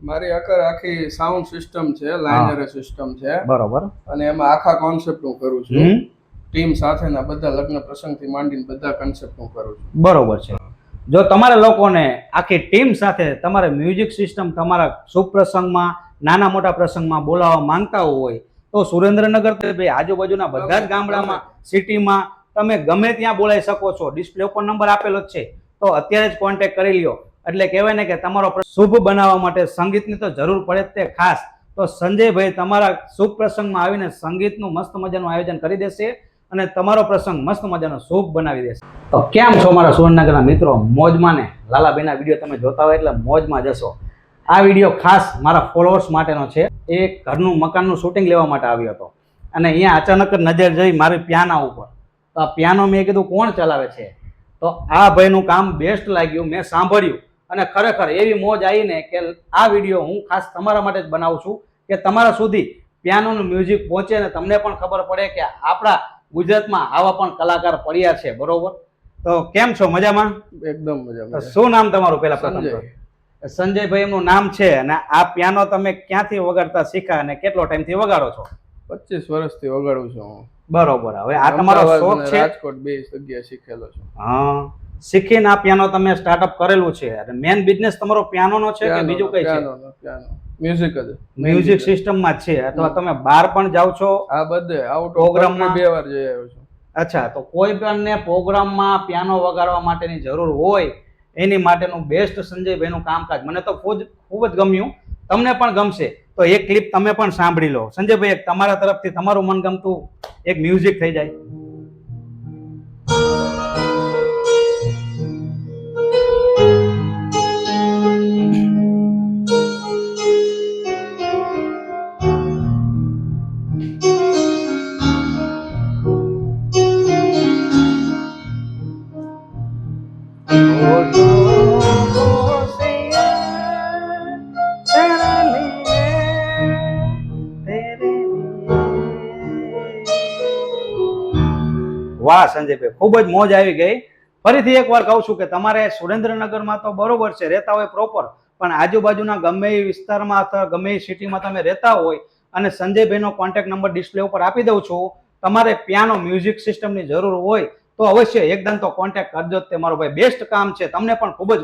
મારી આખી sound system છે, લાઇનર સિસ્ટમ છે બરોબર, અને એમાં આખા કોન્સેપ્ટ હું કરું છું. ટીમ સાથેના બધા લગ્ન પ્રસંગથી માંડીને બધા કોન્સેપ્ટ હું કરું છું. બરોબર છે. જો તમારા લોકોને આખી ટીમ સાથે તમારે મ્યુઝિક સિસ્ટમ તમારા શુભ પ્રસંગમાં, નાના મોટા પ્રસંગમાં બોલાવવા માંગતા હોય તો સુરેન્દ્રનગર ભાઈ આજુબાજુના બધા જ ગામડામાં, સિટીમાં તમે ગમે ત્યાં બોલાવી શકો છો. ડિસ્પ્લે ઉપર નંબર આપેલો જ છે, તો અત્યારે જ કોન્ટેક્ટ કરી લ્યો. એટલે કહેવાય ને કે તમારો શુભ બનાવવા માટે સંગીતની તો જરૂર પડે જ તે ખાસ. તો સંજયભાઈ તમારા શુભ પ્રસંગમાં આવીને સંગીતનું મસ્ત મજાનું આયોજન કરી દેશે અને તમારો પ્રસંગ મસ્ત મજાનો શુભ બનાવી દેશે. તો કેમ છો મારા સુરેન્દ્રનગરના મિત્રો? મોજમાં ને? લાલાભાઈના વિડીયો તમે જોતા હોય એટલે મોજમાં જશો. આ વિડીયો ખાસ મારા ફોલોઅર્સ માટેનો છે. એક ઘરનું મકાનનું શૂટિંગ લેવા માટે આવ્યો હતો અને અહીંયા અચાનક જ નજર જઈ મારી પિયાના ઉપર. તો આ પિયાનો મેં કીધું કોણ ચલાવે છે? તો આ ભાઈનું કામ બેસ્ટ લાગ્યું, મેં સાંભળ્યું અને ખરેખર એવી મોજ આવીને કે આ વિડીયો હું ખાસ તમારા માટે જ બનાવું છું કે તમારા સુધી પિયાનોનું મ્યુઝિક પહોંચે અને તમને પણ ખબર પડે કે આપણા ગુજરાતમાં આવા પણ કલાકાર પડ્યા છે. બરોબર? તો કેમ છો? મજામાં? એકદમ મજામાં. શું નામ તમારું? પેલા પ્રથમ સંજયભાઈ એમનું નામ છે. અને આ પિયાનો તમે ક્યાંથી વગાડતા શીખ્યા અને કેટલો ટાઈમથી વગાડો છો? 25 વર્ષથી વગાડું છું હું. બરોબર. હવે આ તમારો શોખ છે? રાજકોટ બે જગ્યાએ શીખેલો છું. હા, શીખીને આ પિયાનો તમે સ્ટાર્ટઅપ કરેલું છે અને મેન બિઝનેસ તમારો પિયાનોનો છે કે બીજું કઈ છે? પિયાનો મ્યુઝિક જ, મ્યુઝિક સિસ્ટમમાં જ છે. અથવા તમે બહાર પણ જાવ છો? આ બધે આઉટ પ્રોગ્રામમાં 2 વાર જઈ આવ્યો છું. અચ્છા, તો કોઈ પણ પ્રોગ્રામમાં પિયાનો વગાડવા માટેની જરૂર હોય એની માટેનું બેસ્ટ સંજયભાઈનું કામકાજ મને તો ખૂબ જ ગમ્યું. તમને પણ ગમશે. તો એક ક્લિપ તમે પણ સાંભળી લો. સંજયભાઈ, એક તમારા તરફથી તમારું મનગમતું એક મ્યુઝિક થઈ જાય. વાહ સંજયભાઈ, ખૂબ જ મોજ આવી ગઈ. ફરીથી એકવાર કહું છું કે તમારે સુરેન્દ્રનગરમાં તો બરોબર છે, રહેતા હોય પ્રોપર, પણ આજુબાજુના ગમે એ વિસ્તારમાં અથવા ગમે એ સિટીમાં તમે રહેતા હોય અને સંજયભાઈનો કોન્ટેક્ટ નંબર ડિસ્પ્લે ઉપર આપી દઉં છું. તમારે પિયાનો મ્યુઝિક સિસ્ટમની જરૂર હોય તો અવશ્ય એકદમ તો કોન્ટેક્ટ કરજો જ. તે મારો ભાઈ બેસ્ટ કામ છે, તમને પણ ખૂબ જ